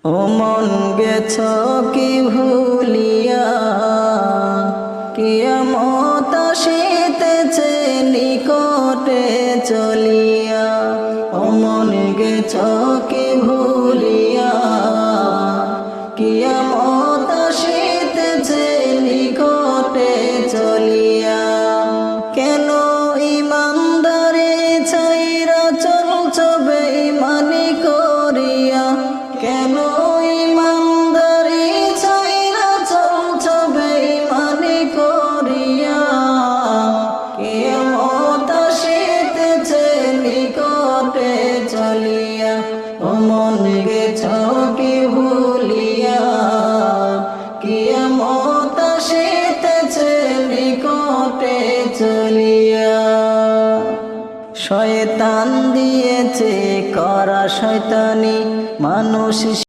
ও মন গেছ কি ভুলিয়া, কিয়ামত আসিতেছে নিকটে চলিয়া। ও মন গেছ কি ভুলিয়া, কিয়ামত আসিতেছে নিকটে চলিয়া। কেন ইমানদারে ছাইরা চলছ বেঈমানি করিয়া, কেন ইমানদারি ছাইরা চলছ বেঈমানি করিয়া। কিয়ামত আসিতেছে নিকটে চলিয়া। ও মন গেছ কি ভুলিয়া, কিয়ামত আসিতেছে নিকটে চলিয়া। শয়তান দিয়েছে করা শয়তানি, মানুষ